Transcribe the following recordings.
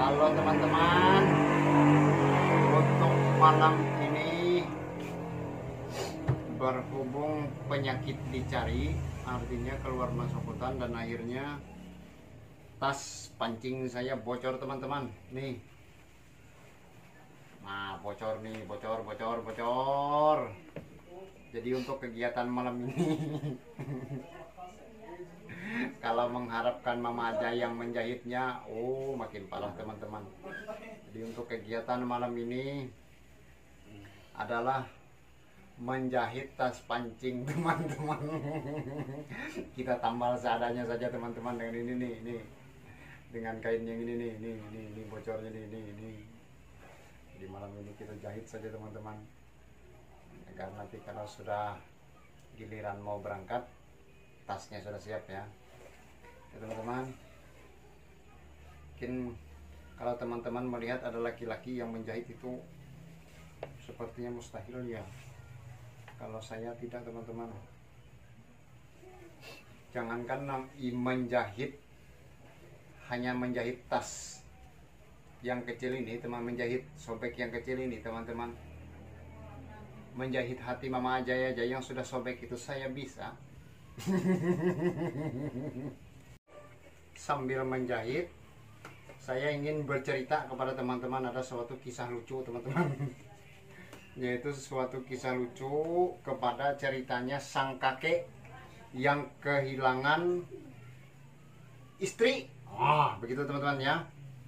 Halo teman-teman, untuk malam ini berhubung penyakit dicari, artinya keluar masuk hutan dan akhirnya tas pancing saya bocor teman-teman. Nih, nah bocor nih, bocor. Jadi untuk kegiatan malam ini kalau mengharapkan Mama Aja yang menjahitnya, makin parah teman-teman. Jadi untuk kegiatan malam ini adalah menjahit tas pancing teman-teman. Kita tambal seadanya saja teman-teman dengan ini nih, dengan kain yang ini nih, ini bocornya nih. Di malam ini kita jahit saja teman-teman, agar nanti kalau sudah giliran mau berangkat tasnya sudah siap ya. Teman-teman, mungkin kalau teman-teman melihat ada laki-laki yang menjahit itu sepertinya mustahil ya. Kalau saya tidak teman-teman, jangankan menjahit, hanya menjahit tas yang kecil ini, teman, menjahit sobek yang kecil ini teman-teman, menjahit hati Mama Aja yang sudah sobek itu saya bisa. Sambil menjahit, saya ingin bercerita kepada teman-teman, ada suatu kisah lucu teman-teman. Yaitu suatu kisah lucu kepada ceritanya sang kakek yang kehilangan istri. Begitu teman-teman ya.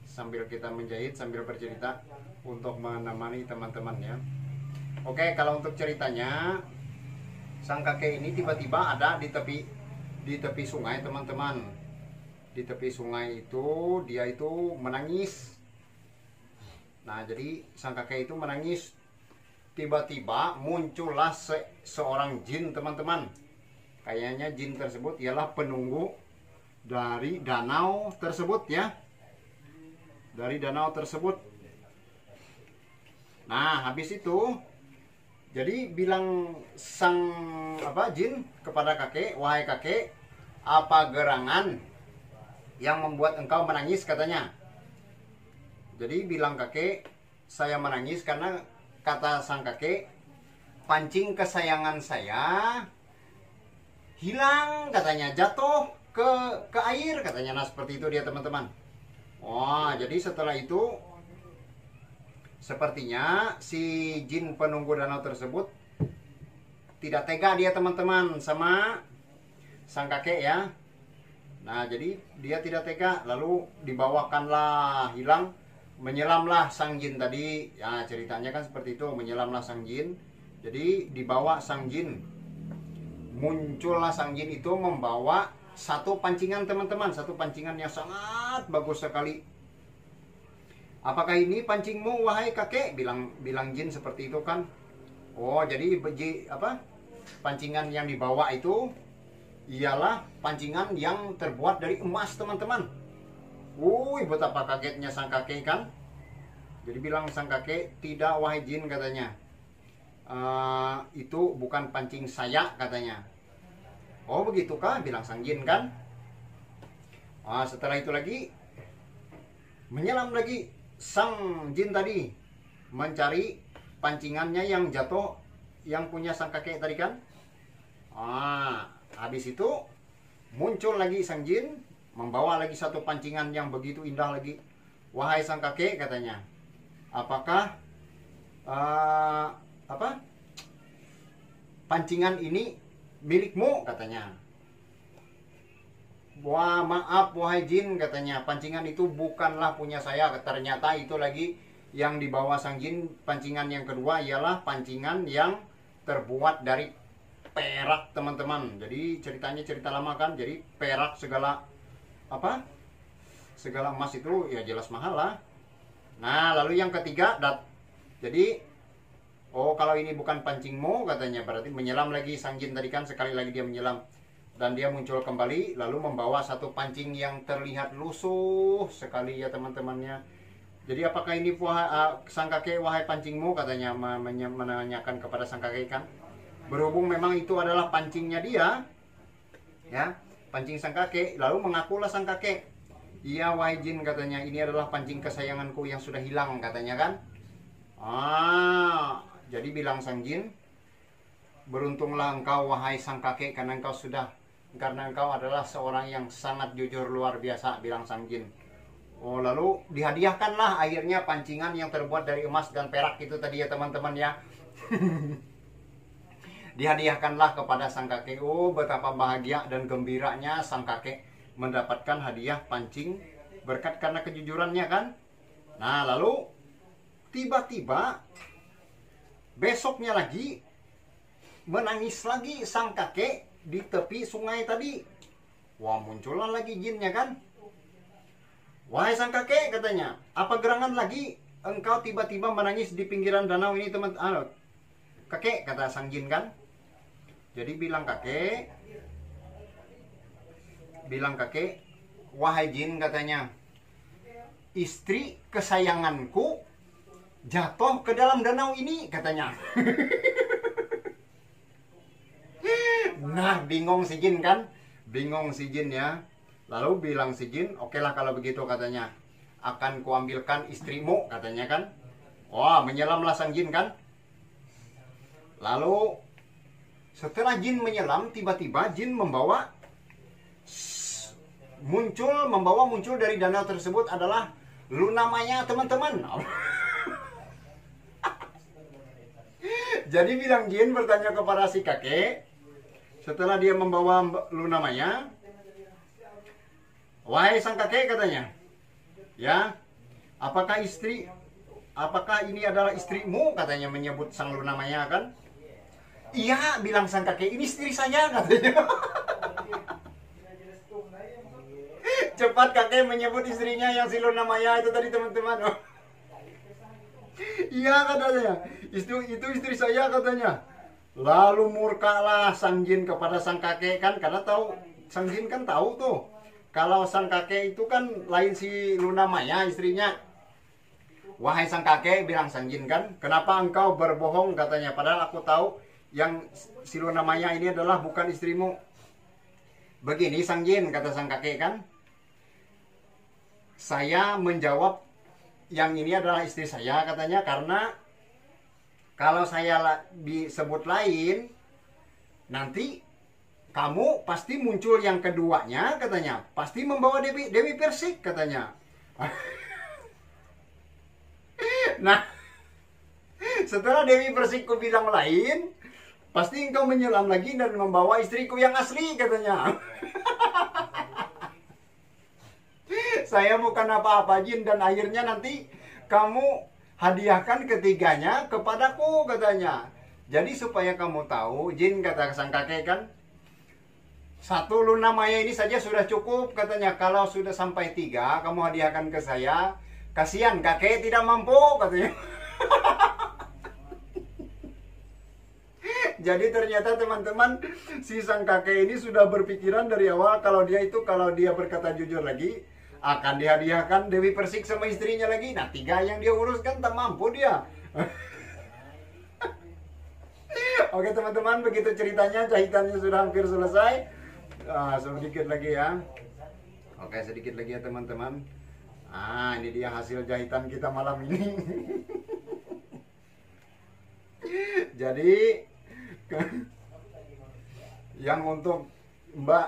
Sambil kita menjahit, sambil bercerita untuk menemani teman-teman ya. Oke, kalau untuk ceritanya, sang kakek ini tiba-tiba ada di tepi sungai teman-teman. Di tepi sungai itu dia itu menangis. Nah, jadi sang kakek itu menangis. Tiba-tiba muncullah seorang jin teman-teman. Kayaknya jin tersebut ialah penunggu dari danau tersebut ya. Dari danau tersebut. Nah, habis itu jadi bilang sang jin kepada kakek, "Wahai kakek, apa gerangan yang membuat engkau menangis?" katanya. Jadi bilang kakek, "Saya menangis karena," kata sang kakek, "pancing kesayangan saya hilang," katanya, "jatuh ke air," katanya. Nah, seperti itu dia teman-teman. Jadi setelah itu sepertinya si jin penunggu danau tersebut tidak tega dia teman-teman sama sang kakek ya. Nah, jadi dia tidak tega, lalu dibawakanlah hilang, menyelamlah sang jin tadi. Ya, ceritanya kan seperti itu, menyelamlah sang jin. Jadi dibawa sang jin. Muncullah sang jin itu membawa satu pancingan teman-teman, satu pancingan yang sangat bagus sekali. "Apakah ini pancingmu, wahai kakek?" bilang jin seperti itu kan. Jadi pancingan yang dibawa itu ialah pancingan yang terbuat dari emas teman-teman. Betapa kagetnya sang kakek kan. Jadi bilang sang kakek, "Tidak wahai jin," katanya, "itu bukan pancing saya," katanya. Begitukah, bilang sang jin kan. Setelah itu lagi menyelam lagi sang jin tadi, mencari pancingannya yang jatuh, yang punya sang kakek tadi kan. Habis itu muncul lagi sang jin, membawa lagi satu pancingan yang begitu indah lagi. "Wahai sang kakek," katanya, "apakah pancingan ini milikmu?" katanya. "Maaf wahai jin," katanya, "pancingan itu bukanlah punya saya." Ternyata itu lagi yang dibawa sang jin, pancingan yang kedua ialah pancingan yang terbuat dari perak teman-teman. Jadi ceritanya cerita lama kan. Jadi perak segala emas itu ya jelas mahal lah. Nah, lalu yang ketiga jadi kalau ini bukan pancingmu, katanya, berarti menyelam lagi sang jin tadi kan. Sekali lagi dia menyelam dan dia muncul kembali lalu membawa satu pancing yang terlihat lusuh sekali ya teman-temannya. Jadi apakah ini sang kakek, wahai pancingmu, katanya, menanyakan kepada sang kakek kan. Berhubung memang itu adalah pancingnya dia ya, pancing sang kakek, lalu mengakulah sang kakek, Iya wahai jin katanya, ini adalah pancing kesayanganku yang sudah hilang katanya kan. Jadi bilang sang jin, beruntunglah engkau wahai sang kakek karena engkau adalah seorang yang sangat jujur luar biasa, bilang sang jin. Oh, lalu dihadiahkanlah akhirnya pancingan yang terbuat dari emas dan perak itu tadi ya teman-teman ya. Dihadiahkanlah kepada sang kakek. Oh, betapa bahagia dan gembiranya sang kakek mendapatkan hadiah pancing berkat karena kejujurannya kan. Nah, lalu tiba-tiba besoknya lagi menangis lagi sang kakek di tepi sungai tadi. Wah, muncullah lagi jinnya kan. Wahai sang kakek katanya, apa gerangan lagi engkau tiba-tiba menangis di pinggiran danau ini teman? Kakek kata sang jin kan. Jadi bilang kakek, wahai jin katanya, istri kesayanganku jatuh ke dalam danau ini katanya. Nah, bingung si jin kan? Bingung si jin ya. Lalu bilang si jin, oke lah kalau begitu katanya, akan kuambilkan istrimu katanya kan. Wah, menyelamlah sang jin kan. Lalu setelah jin menyelam, tiba-tiba jin membawa muncul dari danau tersebut adalah Luna Maya teman-teman. Jadi bilang jin bertanya kepada si kakek, setelah dia membawa Luna Maya, wahai sang kakek katanya, ya, apakah ini adalah istrimu katanya, menyebut sang Luna Maya kan. Iya, bilang sang kakek, ini istri saya katanya. Cepat kakek menyebut istrinya yang si Luna Maya itu tadi teman-teman. Iya katanya, itu istri saya katanya. Lalu murkalah sang jin kepada sang kakek kan, karena tahu sang jin kan tahu tuh kalau sang kakek itu kan lain si Luna Maya istrinya. Wahai sang kakek, bilang sang jin kan, kenapa engkau berbohong katanya, padahal aku tahu yang si Luna Maya ini adalah bukan istrimu. Begini sang jin, kata sang kakek kan, saya menjawab yang ini adalah istri saya katanya, karena kalau saya disebut lain, nanti kamu pasti muncul yang keduanya katanya, pasti membawa Dewi Persik katanya. Nah, setelah Dewi Persikku bilang lain, pasti engkau menyelam lagi dan membawa istriku yang asli katanya. Saya bukan apa-apa jin, dan akhirnya nanti kamu hadiahkan ketiganya kepadaku katanya. Jadi supaya kamu tahu jin, kata sang kakek kan, satu Luna Maya ini saja sudah cukup katanya. Kalau sudah sampai 3 kamu hadiahkan ke saya. Kasihan kakek tidak mampu katanya. Jadi ternyata teman-teman, si sang kakek ini sudah berpikiran dari awal kalau dia berkata jujur lagi akan dihadiahkan Dewi Persik sama istrinya lagi. Nah, 3 yang dia uruskan tak mampu dia. Oke teman-teman, begitu ceritanya, jahitannya sudah hampir selesai. Sedikit lagi ya. Oke, sedikit lagi ya teman-teman. Ini dia hasil jahitan kita malam ini. Jadi yang untuk Mbak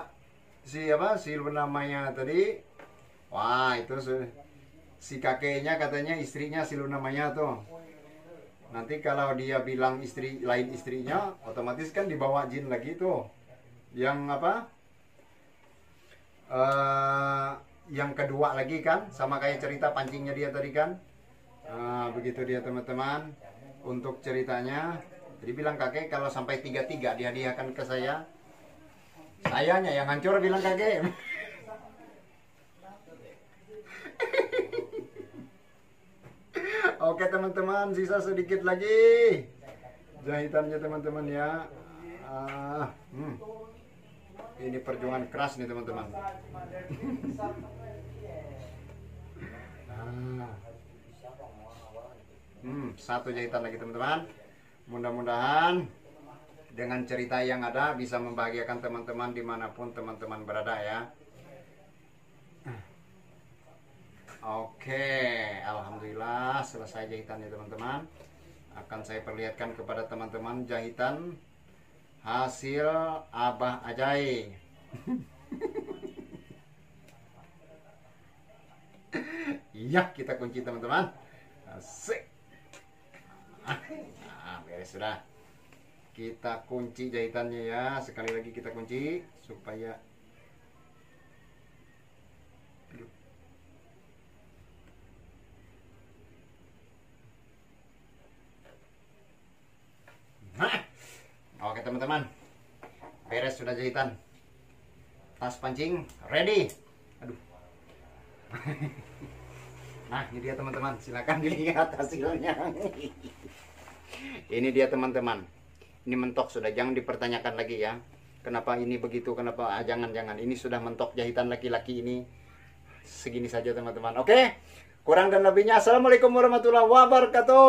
si Luna Maya tadi, wah itu si kakeknya katanya istrinya si Luna Maya tuh. Nanti kalau dia bilang lain istrinya, otomatis kan dibawa jin lagi tuh. Yang yang kedua lagi kan, sama kayak cerita pancingnya dia tadi kan. Begitu dia teman-teman untuk ceritanya. Jadi bilang kakek kalau sampai 3 dihadiahkan ke saya. Sayanya yang hancur, bilang kakek. Oke teman-teman, sisa sedikit lagi jahitannya teman-teman ya. Ini perjuangan keras nih teman-teman. Satu jahitan lagi teman-teman. Mudah-mudahan dengan cerita yang ada bisa membahagiakan teman-teman dimanapun teman-teman berada ya. Oke, alhamdulillah selesai jahitannya teman-teman. Akan saya perlihatkan kepada teman-teman jahitan hasil Abah Ajay. Iya, kita kunci teman-teman. Asik. Nah, beres sudah. Kita kunci jahitannya ya. Sekali lagi kita kunci supaya oke teman-teman, beres sudah jahitan. Tas pancing ready. Aduh. Nah ini dia teman-teman, silakan dilihat hasilnya. Ini dia teman-teman, ini mentok sudah, jangan dipertanyakan lagi ya. Kenapa ini begitu, kenapa jangan-jangan. Ini sudah mentok jahitan laki-laki ini. Segini saja teman-teman. Oke, kurang dan lebihnya assalamualaikum warahmatullahi wabarakatuh.